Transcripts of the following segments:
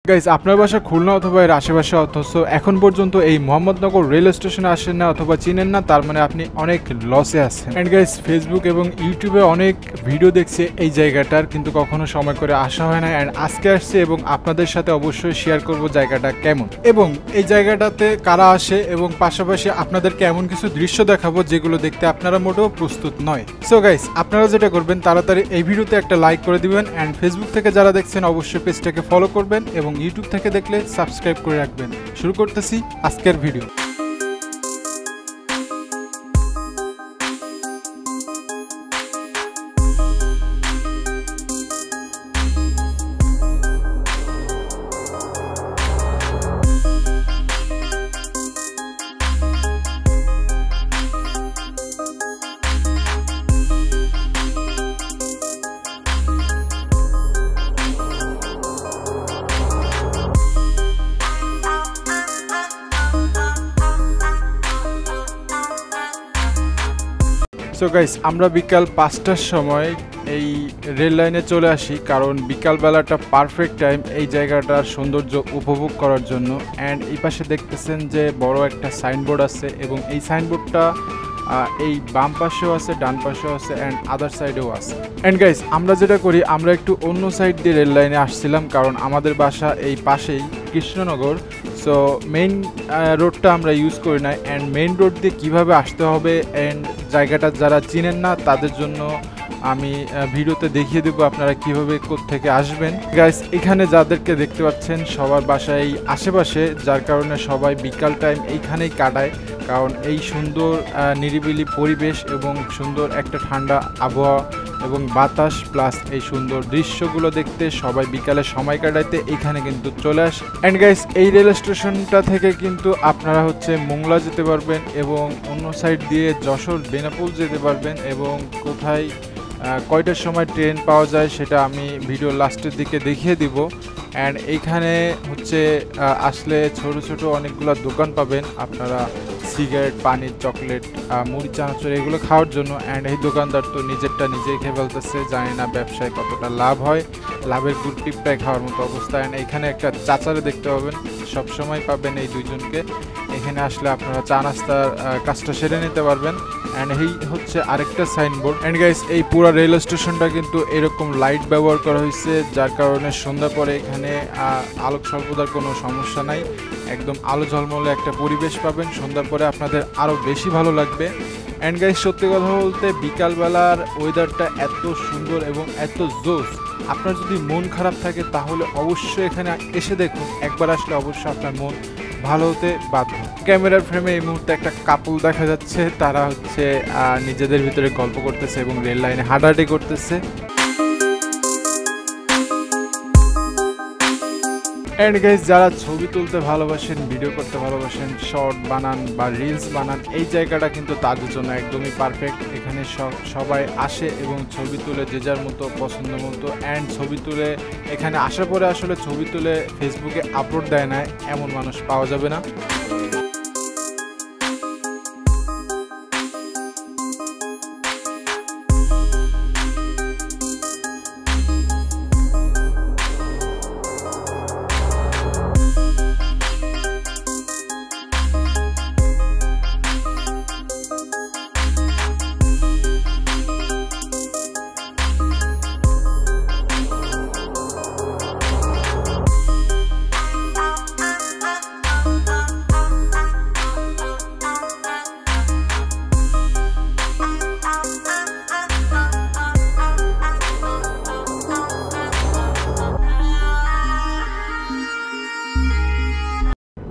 Guys, আপনার বাসা খুলনা অথবা এর আশেপাশে, অথচ এখন পর্যন্ত এই মোহাম্মদনগর রেল স্টেশনে আসেন না অথবা চিনেন না, তার মানে আপনি অনেক লসে আছেন। এন্ড গাইস, ফেসবুক এবং ইউটিউবে অনেক ভিডিও দেখছে এই জায়গাটার, কিন্তু কখনো সময় করে আসা হয় না। এন্ড আজকে আসছে এবং আপনাদের সাথে অবশ্যই শেয়ার করব জায়গাটা কেমন এবং এই জায়গাটাতে কারা আসে, এবং পাশাপাশি আপনাদেরকে এমন কিছু দৃশ্য দেখাবো যেগুলো দেখতে আপনারা মোটেও প্রস্তুত নয়। সো গাইস, আপনারা যেটা করবেন তাড়াতাড়ি এই ভিডিওতে একটা লাইক করে দিবেন। এন্ড ফেসবুক থেকে যারা দেখছেন অবশ্যই পেজটাকে ফলো করবেন এবং ইউটিউব থেকে দেখলে সাবস্ক্রাইব করে রাখবেন। শুরু করতেছি আজকের ভিডিও। সো গাইস, আমরা বিকাল 5টার সময় এই রেল লাইনে চলে আসি, কারণ বিকালবেলাটা পারফেক্ট টাইম এই জায়গাটার সৌন্দর্য উপভোগ করার জন্য। অ্যান্ড এই পাশে দেখতেছেন যে বড় একটা সাইনবোর্ড আছে, এবং এই সাইনবোর্ডটা এই বাম পাশেও আছে, ডান পাশেও আছে, অ্যান্ড আদার সাইডেও আছে। অ্যান্ড গাইস, আমরা যেটা করি, আমরা একটু অন্য সাইড দিয়ে রেল লাইনে আসছিলাম, কারণ আমাদের বাসা এই পাশেই কৃষ্ণনগর। সো মেইন রোডটা আমরা ইউজ করি না। অ্যান্ড মেইন রোড দিয়ে কীভাবে আসতে হবে অ্যান্ড জায়গাটা যারা চিনেন না তাদের জন্য আমি ভিডিওতে দেখিয়ে দেবো আপনারা কীভাবে কোত্থেকে আসবেন। গাইস, এখানে যাদেরকে দেখতে পাচ্ছেন সবার বাসায় আশেপাশে, যার কারণে সবাই বিকাল টাইম এইখানেই কাটায়, কারণ এই সুন্দর নিরিবিলি পরিবেশ এবং সুন্দর একটা ঠান্ডা আবহাওয়া এবং বাতাস প্লাস এই সুন্দর দৃশ্যগুলো দেখতে সবাই বিকালে সময় কাটাইতে এখানে কিন্তু চলে আসে। অ্যান্ড গাইস, এই রেল স্টেশনটা থেকে কিন্তু আপনারা মোংলা যেতে পারবেন এবং অন্য সাইড দিয়ে যশোর বেনাপোল যেতে পারবেন, এবং কোথায় কয়টার সময় ট্রেন পাওয়া যায় সেটা আমি ভিডিও লাস্টের দিকে দেখিয়ে দিব। অ্যান্ড এইখানে আসলে ছোট ছোট অনেকগুলো দোকান পাবেন আপনারা, সিগারেট, পানির, চকলেট, মুড়ি, চানাচুর এগুলো খাওয়ার জন্য। অ্যান্ড এই দোকানদার তো নিজেরটা নিজেই খেয়ে ফেলতেছে, জানি না ব্যবসায় কতটা লাভ হয়, লাভের গুড় টিপটাই খাওয়ার মতো অবস্থা। অ্যান্ড এখানে একটা চাচারে দেখতে পাবেন, সবসময় পাবেন এই দুইজনকে। এখানে আসলে আপনারা চা নাস্তার কাজটা সেরে নিতে পারবেন। অ্যান্ড এই আরেকটা সাইনবোর্ড। অ্যান্ড গাইস, এই পুরো রেল স্টেশনটা কিন্তু এরকম লাইট ব্যবহার করা হয়েছে, যার কারণে সন্ধ্যা পরে এখানে আলোক স্বল্পতার কোনো সমস্যা নাই, একদম আলো ঝলমলে একটা পরিবেশ পাবেন। সন্ধ্যার পরে আপনাদের আরও বেশি ভালো লাগবে। অ্যান্ড গাইস, সত্যি কথা বলতে বিকালবেলার ওয়েদারটা এত সুন্দর এবং এত জোস, আপনার যদি মন খারাপ থাকে তাহলে অবশ্যই এখানে এসে দেখুন। একবার আসলে অবশ্যই আপনার মন ভালো হতে বাধ্য। ক্যামেরার ফ্রেমে এই মুহূর্তে একটা কাপল দেখা যাচ্ছে, তারা নিজেদের ভিতরে গল্প করতেছে এবং রেল লাইনে হাঁটাহাঁটি করতেছে। অ্যান্ড গাইস, যারা ছবি তুলতে ভালোবাসেন, ভিডিও করতে ভালোবাসেন, শর্ট বানান বা রিলস বানান, এই জায়গাটা কিন্তু তাদের জন্য একদমই পারফেক্ট। এখানে সবাই আসে এবং ছবি তুলে যে যার মতো পছন্দ মতো। অ্যান্ড ছবি তুলে এখানে আসার পরে আসলে ছবি তুলে ফেসবুকে আপলোড দেয় না এমন মানুষ পাওয়া যাবে না।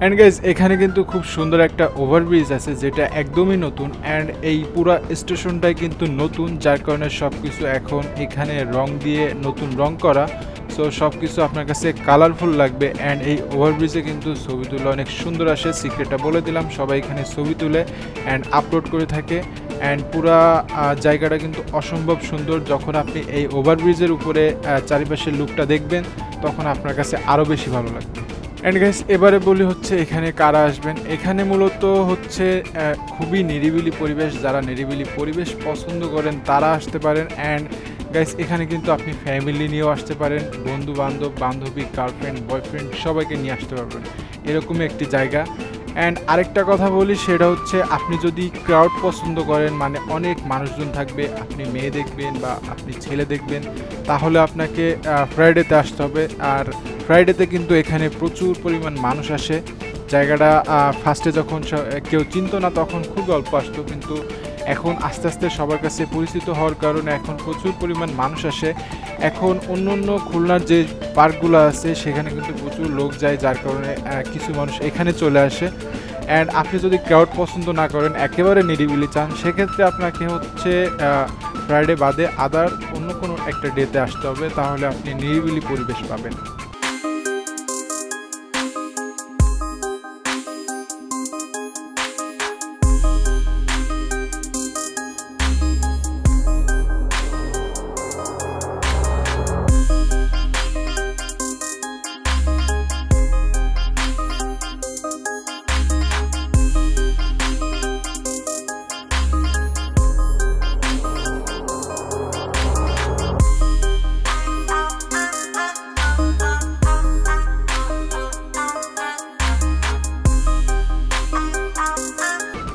অ্যান্ড গাইজ, এখানে কিন্তু খুব সুন্দর একটা ওভারব্রিজ আছে যেটা একদমই নতুন। অ্যান্ড এই পুরো স্টেশনটাই কিন্তু নতুন, যার কারণে সব কিছু এখন এখানে রং দিয়ে নতুন রং করা। সো সব কিছু আপনার কাছে কালারফুল লাগবে। অ্যান্ড এই ওভারব্রিজে কিন্তু ছবি তুলে অনেক সুন্দর আসে, সিক্রেটটা বলে দিলাম, সবাই এখানে ছবি তুলে অ্যান্ড আপলোড করে থাকে। অ্যান্ড পুরা জায়গাটা কিন্তু অসম্ভব সুন্দর। যখন আপনি এই ওভারব্রিজের উপরে চারিপাশের লুকটা দেখবেন তখন আপনার কাছে আরও বেশি ভালো লাগবে। এন্ড গাইস এবারে বলি এখানে কারা আসবেন। এখানে মূলত খুবই নিরিবিলি পরিবেশ, যারা নিরিবিলি পরিবেশ পছন্দ করেন তারা আসতে পারেন। অ্যান্ড গাইস এখানে কিন্তু আপনি ফ্যামিলি নিয়েও আসতে পারেন, বন্ধু বান্ধব, বান্ধবী, গার্লফ্রেন্ড, বয়ফ্রেন্ড সবাইকে নিয়ে আসতে পারবেন, এরকমই একটি জায়গা। অ্যান্ড আরেকটা কথা বলি, সেটা হচ্ছে আপনি যদি ক্রাউড পছন্দ করেন, মানে অনেক মানুষজন থাকবে, আপনি মেয়ে দেখবেন বা আপনি ছেলে দেখবেন, তাহলে আপনাকে ফ্রাইডেতে আসতে হবে। আর ফ্রাইডেতে কিন্তু এখানে প্রচুর পরিমাণ মানুষ আসে। জায়গাটা ফার্স্টে যখন কেউ চিনত না তখন খুব অল্প আসতো, কিন্তু এখন আস্তে আস্তে সবার কাছে পরিচিত হওয়ার কারণে এখন প্রচুর পরিমাণ মানুষ আসে। এখন অন্য অন্য খুলনার যে পার্কগুলো আছে সেখানে কিন্তু প্রচুর লোক যায়, যার কারণে কিছু মানুষ এখানে চলে আসে। অ্যান্ড আপনি যদি ক্রাউড পছন্দ না করেন, একেবারে নিরিবিলি চান, সেক্ষেত্রে আপনাকে হচ্ছে ফ্রাইডে বাদে আদার অন্য কোনো একটা ডেতে আসতে হবে, তাহলে আপনি নিরিবিলি পরিবেশ পাবেন।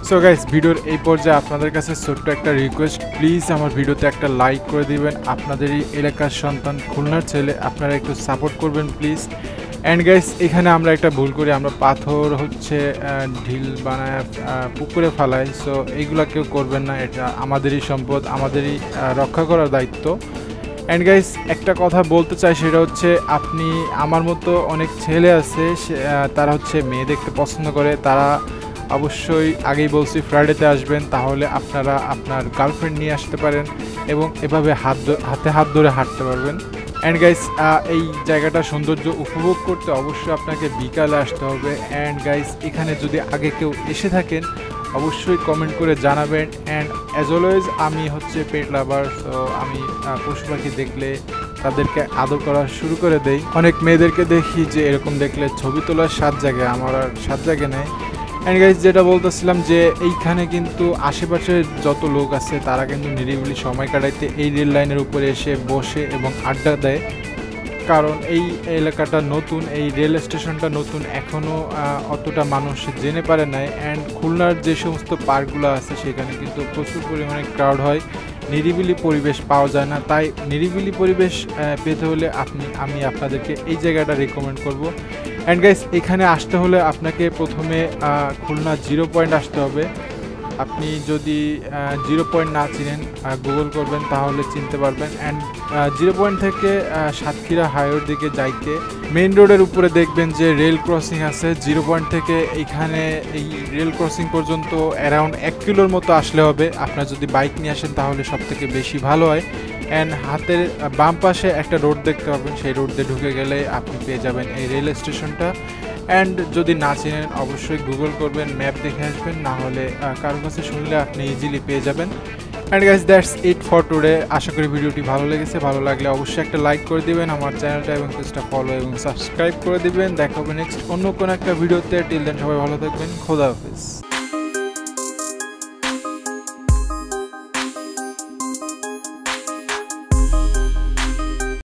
সো গাইস, ভিডিওর এই পর্যায়ে আপনাদের কাছে ছোট্ট একটা রিকোয়েস্ট, প্লিজ আমার ভিডিওতে একটা লাইক করে দিবেন। আপনাদেরই এলাকার সন্তান, খুলনার ছেলে, আপনারা একটু সাপোর্ট করবেন প্লিজ। অ্যান্ড গাইস এখানে আমরা একটা ভুল করি, আমরা পাথর হচ্ছে ঢিল বানায় পুকুরে ফালাই। সো এইগুলা কেউ করবেন না, এটা আমাদেরই সম্পদ, আমাদেরই রক্ষা করার দায়িত্ব। অ্যান্ড গাইস একটা কথা বলতে চাই, সেটা হচ্ছে আপনি আমার মতো অনেক ছেলে আছে, তারা হচ্ছে মেয়ে দেখতে পছন্দ করে, তারা অবশ্যই আগেই বলছি ফ্রাইডেতে আসবেন, তাহলে আপনারা আপনার গার্লফ্রেন্ড নিয়ে আসতে পারেন এবং এভাবে হাতে হাত ধরে হাঁটতে পারবেন। অ্যান্ড গাইস এই জায়গাটার সৌন্দর্য উপভোগ করতে অবশ্যই আপনাকে বিকালে আসতে হবে। অ্যান্ড গাইস এখানে যদি আগে কেউ এসে থাকেন অবশ্যই কমেন্ট করে জানাবেন। অ্যান্ড অ্যাজ অলওয়েজ আমি হচ্ছে পেট লাভার, সো আমি পশু পাখি দেখলে তাদেরকে আদর করা শুরু করে দেই। অনেক মেয়েদেরকে দেখি যে এরকম দেখলে ছবি তোলার স্বাদ জাগে, আমার আর স্বাদ জাগে নেই। অ্যান্ড গাইস যেটা বলতেছিলাম, যে এইখানে কিন্তু আশেপাশে যত লোক আছে তারা কিন্তু নিরিবিলি সময় কাটাইতে এই রেল লাইনের উপরে এসে বসে এবং আড্ডা দেয়, কারণ এই এলাকাটা নতুন, এই রেল স্টেশনটা নতুন, এখনও অতটা মানুষ জেনে পারে নাই। অ্যান্ড খুলনার যে সমস্ত পার্কগুলো আছে সেখানে কিন্তু প্রচুর পরিমাণে ক্রাউড হয়, নিরিবিলি পরিবেশ পাওয়া যায় না। তাই নিরিবিলি পরিবেশ পেতে হলে আমি আপনাদেরকে এই জায়গাটা রেকমেন্ড করব। অ্যান্ড গাইস এখানে আসতে হলে আপনাকে প্রথমে খুলনা 0 পয়েন্ট আসতে হবে। আপনি যদি 0 পয়েন্ট না চিনেন, গুগল করবেন তাহলে চিনতে পারবেন। অ্যান্ড 0 পয়েন্ট থেকে সাতক্ষীরা হাইওয়ের দিকে যাইতে মেইন রোডের উপরে দেখবেন যে রেল ক্রসিং আছে। 0 পয়েন্ট থেকে এইখানে এই রেল ক্রসিং পর্যন্ত অ্যারাউন্ড 1 কিলোর মতো আসলে হবে। আপনার যদি বাইক নিয়ে আসেন তাহলে সবথেকে বেশি ভালো হয়। অ্যান্ড হাতের বাম পাশে একটা রোড দেখতে পাবেন, সেই রোড দিয়ে ঢুকে গেলে আপনি পেয়ে যাবেন এই রেল স্টেশনটা। অ্যান্ড যদি না চিনেন অবশ্যই গুগল করবেন, ম্যাপ দেখে আসবেন, না হলে কারোর কাছে শুনলে আপনি ইজিলি পেয়ে যাবেন। And guys that's it for today. আশা করি ভিডিওটি ভালো লেগেছে, ভালো লাগলে অবশ্যই একটা লাইক করে দিবেন, আমার চ্যানেলটা এবং পেজটা ফলো এবং সাবস্ক্রাইব করে দিবেন। দেখা হবে নেক্সট অন্য কোনো একটা ভিডিওতে। টিল দেন সবাই ভালো থাকবেন, খোদা হাফেজ।